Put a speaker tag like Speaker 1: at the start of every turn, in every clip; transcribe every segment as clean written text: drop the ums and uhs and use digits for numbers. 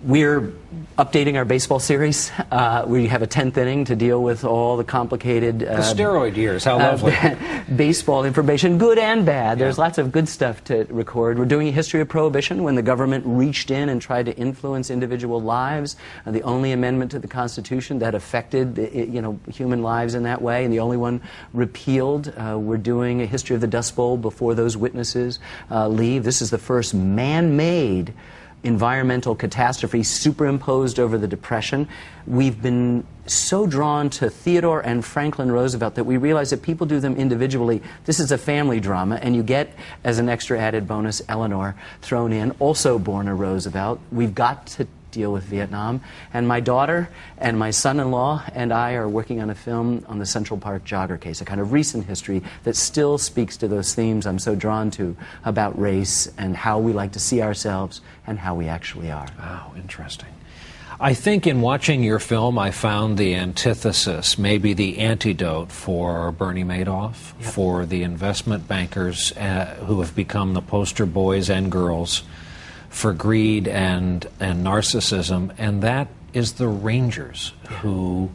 Speaker 1: We're updating our baseball series. We have a 10th inning to deal with all the complicated
Speaker 2: the steroid years. How lovely.
Speaker 1: Baseball information, good and bad. There's lots of good stuff to record. We're doing a history of Prohibition, when the government reached in and tried to influence individual lives. The only amendment to the Constitution that affected human lives in that way, and the only one repealed. We're doing a history of the Dust Bowl before those witnesses leave. This is the first man-made environmental catastrophe superimposed over the Depression. We've been so drawn to Theodore and Franklin Roosevelt that we realize that people do them individually. This is a family drama, and you get, as an extra added bonus, Eleanor thrown in, also born a Roosevelt. We've got to deal with Vietnam, and my daughter and my son-in-law and I are working on a film on the Central Park jogger case, a kind of recent history that still speaks to those themes I'm so drawn to about race and how we like to see ourselves and how we actually are.
Speaker 2: Wow, interesting. I think in watching your film, I found the antithesis, maybe the antidote for Bernie Madoff, for the investment bankers who have become the poster boys and girls for greed and narcissism, and that is the rangers who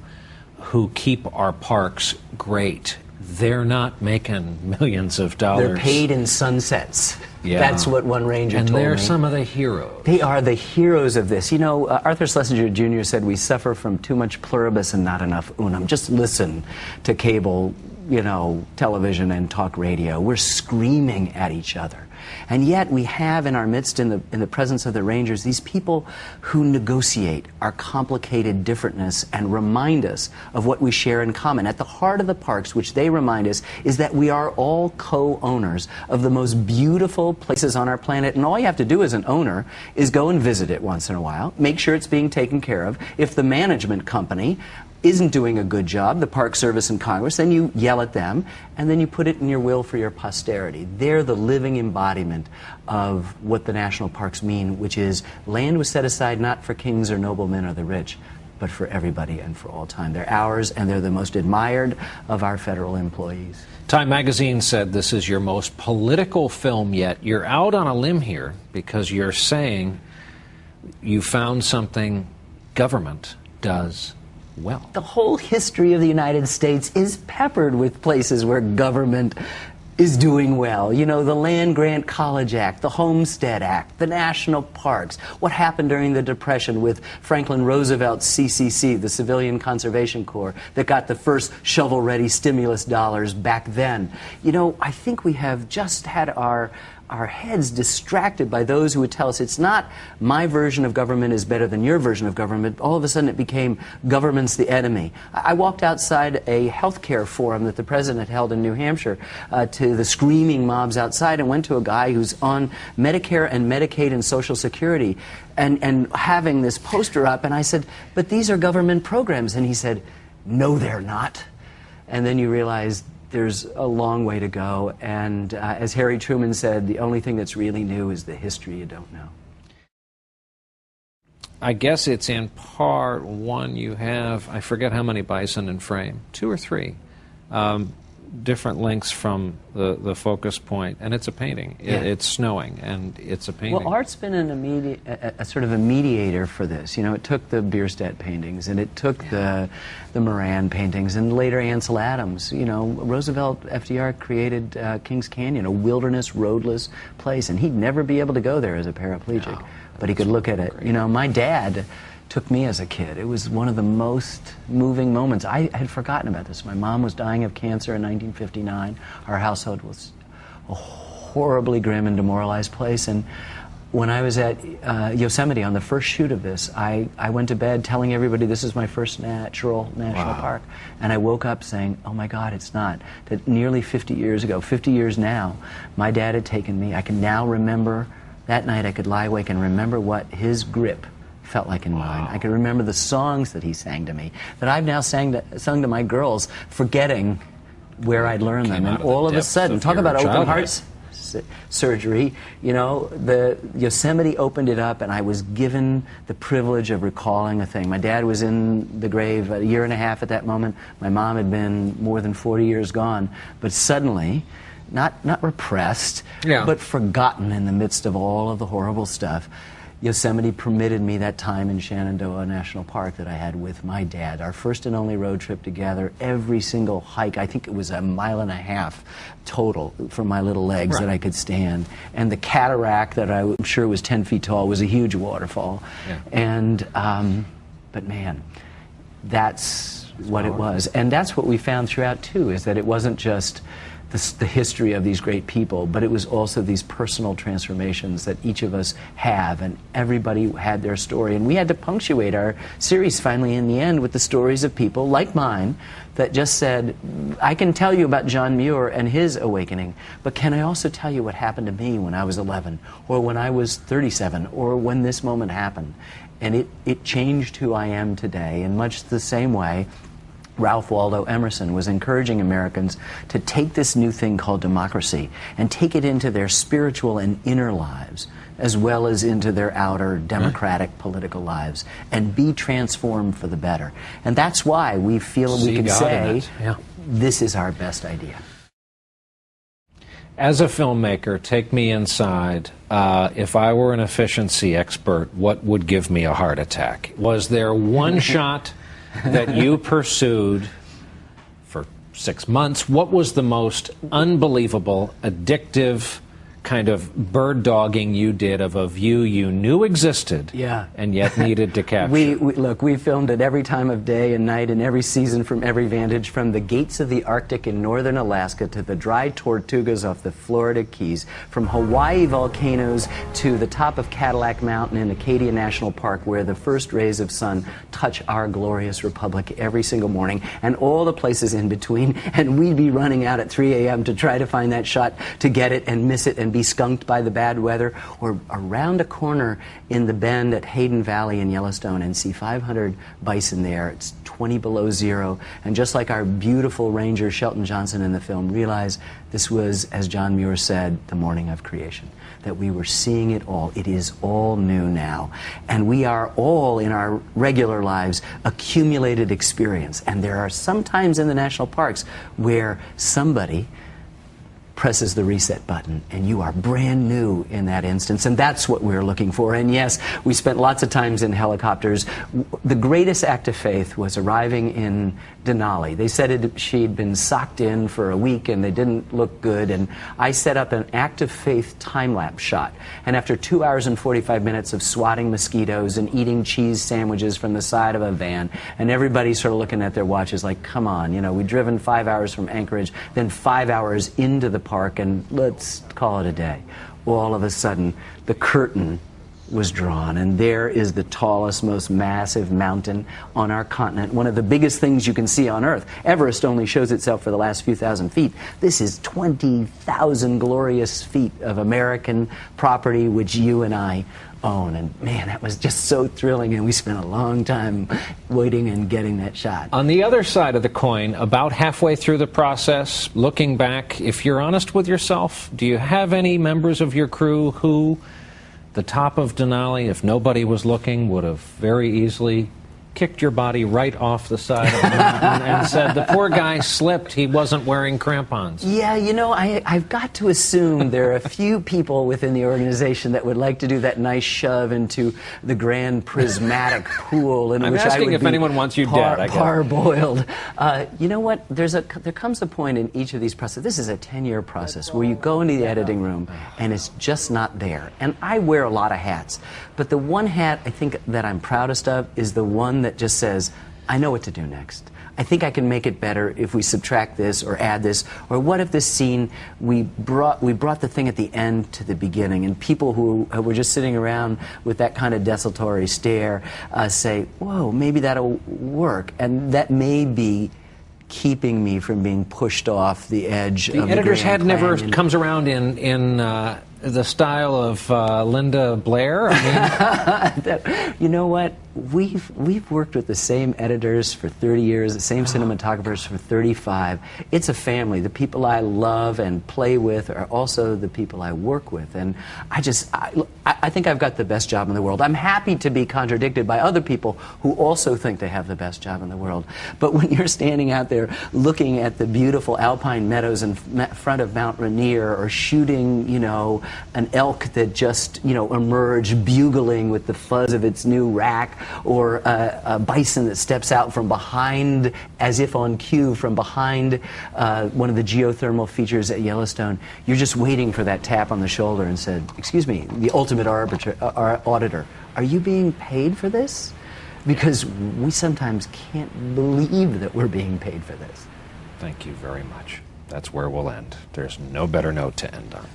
Speaker 2: keep our parks great. They're not making millions of dollars.
Speaker 1: They're paid in sunsets. Yeah. That's what one ranger told me.
Speaker 2: And they're some of the heroes.
Speaker 1: They are the heroes of this. You know, Arthur Schlesinger Jr. said we suffer from too much pluribus and not enough unum. Just listen to cable, television and talk radio. We're screaming at each other. And yet we have in our midst, in the presence of the Rangers, these people who negotiate our complicated differentness and remind us of what we share in common. At the heart of the parks, which they remind us, is that we are all co-owners of the most beautiful places on our planet. And all you have to do as an owner is go and visit it once in a while, make sure it's being taken care of. If the management company isn't doing a good job, the Park Service and Congress, then you yell at them, and then you put it in your will for your posterity. They're the living embodiment of what the national parks mean, which is land was set aside not for kings or noblemen or the rich, but for everybody and for all time. They're ours, and they're the most admired of our federal employees.
Speaker 2: Time magazine said this is your most political film yet. You're out on a limb here because you're saying you found something government does well.
Speaker 1: The whole history of the United States is peppered with places where government is doing well. You know, the Land Grant College Act, the Homestead Act, the national parks, what happened during the Depression with Franklin Roosevelt's CCC, the Civilian Conservation Corps, that got the first shovel-ready stimulus dollars back then. You know, I think we have just had our heads distracted by those who would tell us it's not my version of government is better than your version of government. All of a sudden it became government's the enemy. I walked outside a healthcare forum that the president held in New Hampshire to the screaming mobs outside, and went to a guy who's on Medicare and Medicaid and Social Security and having this poster up, and I said, but these are government programs. And he said, no, they're not. And then you realize there's a long way to go, and as Harry Truman said, the only thing that's really new is the history you don't know.
Speaker 2: I guess it's in part one you have, I forget how many bison in frame, 2 or 3, different lengths from the focus point, and it's a painting. It's snowing, and it's a painting.
Speaker 1: Well, art's been a sort of a mediator for this. You know, it took the Bierstadt paintings, and it took the Moran paintings, and later Ansel Adams. You know, Roosevelt, FDR created Kings Canyon, a wilderness, roadless place, and he'd never be able to go there as a paraplegic, but he could look at it. You know, my dad took me as a kid. It was one of the most moving moments. I had forgotten about this. My mom was dying of cancer in 1959. Our household was a horribly grim and demoralized place. And when I was at Yosemite on the first shoot of this, I went to bed telling everybody this is my first national park. And I woke up saying, oh my God, it's not. That nearly 50 years ago, 50 years now, my dad had taken me. I can now remember, that night I could lie awake and remember what his grip felt like in mine. I can remember the songs that he sang to me, that I've now sung to my girls, forgetting where I'd learned them. And all of a sudden, talk about open heart surgery, you know, the Yosemite opened it up, and I was given the privilege of recalling a thing. My dad was in the grave a year and a half at that moment. My mom had been more than 40 years gone, but suddenly, not repressed, but forgotten in the midst of all of the horrible stuff. Yosemite permitted me that time in Shenandoah National Park that I had with my dad. Our first and only road trip together, every single hike, I think it was 1.5 miles total for my little legs that I could stand. And the cataract that I'm sure was 10 feet tall was a huge waterfall.
Speaker 2: Yeah.
Speaker 1: And, but man, that's what it was. And that's what we found throughout too, is that it wasn't just the history of these great people, but it was also these personal transformations that each of us have, and everybody had their story. And we had to punctuate our series finally in the end with the stories of people like mine that just said, I can tell you about John Muir and his awakening, but can I also tell you what happened to me when I was 11, or when I was 37, or when this moment happened? And it changed who I am today in much the same way Ralph Waldo Emerson was encouraging Americans to take this new thing called democracy and take it into their spiritual and inner lives, as well as into their outer democratic political lives, and be transformed for the better. And that's why we feel we can say, this is our best idea.
Speaker 2: As a filmmaker, take me inside. If I were an efficiency expert, what would give me a heart attack? Was there one shot that you pursued for 6 months? What was the most unbelievable, addictive kind of bird dogging you did of a view you knew existed and yet needed to capture?
Speaker 1: Look, we filmed it every time of day and night and every season from every vantage, from the gates of the Arctic in northern Alaska to the dry Tortugas off the Florida Keys, from Hawaii volcanoes to the top of Cadillac Mountain in Acadia National Park, where the first rays of sun touch our glorious republic every single morning, and all the places in between. And we'd be running out at 3 a.m. to try to find that shot, to get it and miss it and be skunked by the bad weather, or around a corner in the bend at Hayden Valley in Yellowstone and see 500 bison there. It's 20 below zero, and just like our beautiful ranger Shelton Johnson in the film, realize this was, as John Muir said, the morning of creation, that we were seeing it all. It is all new now, and we are all in our regular lives accumulated experience. And there are some times in the national parks where somebody presses the reset button, and you are brand new in that instance, and that's what we're looking for. And yes, we spent lots of times in helicopters. The greatest act of faith was arriving in Denali. They said she'd been socked in for a week and they didn't look good, and I set up an act of faith time-lapse shot. And after 2 hours and 45 minutes of swatting mosquitoes and eating cheese sandwiches from the side of a van, and everybody sort of looking at their watches like, come on, you know, we'd driven 5 hours from Anchorage, then 5 hours into the park, and let's call it a day. All of a sudden, the curtain was drawn, and there is the tallest, most massive mountain on our continent, one of the biggest things you can see on Earth. Everest only shows itself for the last few thousand feet. This is 20,000 glorious feet of American property, which you and I own. And man, that was just so thrilling, and we spent a long time waiting and getting that shot.
Speaker 2: On the other side of the coin, about halfway through the process, looking back, if you're honest with yourself, do you have any members of your crew who, the top of Denali, if nobody was looking, would have very easily kicked your body right off the side of the mountain and said, the poor guy slipped, he wasn't wearing crampons?
Speaker 1: Yeah, you know, I've got to assume there are a few people within the organization that would like to do that nice shove into the grand prismatic pool in which I would be. I'm
Speaker 2: asking if anyone wants you dead, I guess.
Speaker 1: Parboiled. You know what? There comes a point in each of these processes. This is a 10-year process where you go into the editing room and it's just not there. And I wear a lot of hats, but the one hat I think that I'm proudest of is the one that just says, I know what to do next. I think I can make it better if we subtract this or add this. Or what if this scene, we brought the thing at the end to the beginning, and people who were just sitting around with that kind of desultory stare say, whoa, maybe that'll work. And that may be keeping me from being pushed off the edge of the
Speaker 2: editor's head never
Speaker 1: Canyon.
Speaker 2: comes around in the style of Linda Blair? I
Speaker 1: mean, you know what? We've worked with the same editors for 30 years, the same cinematographers for 35. It's a family. The people I love and play with are also the people I work with. And I think I've got the best job in the world. I'm happy to be contradicted by other people who also think they have the best job in the world. But when you're standing out there looking at the beautiful alpine meadows in front of Mount Rainier, or shooting, you know, an elk that just, you know, emerged bugling with the fuzz of its new rack, or a bison that steps out from behind, as if on cue, from behind one of the geothermal features at Yellowstone. You're just waiting for that tap on the shoulder and said, "Excuse me, the ultimate auditor, are you being paid for this?" Because we sometimes can't believe that we're being paid for this.
Speaker 2: Thank you very much. That's where we'll end. There's no better note to end on.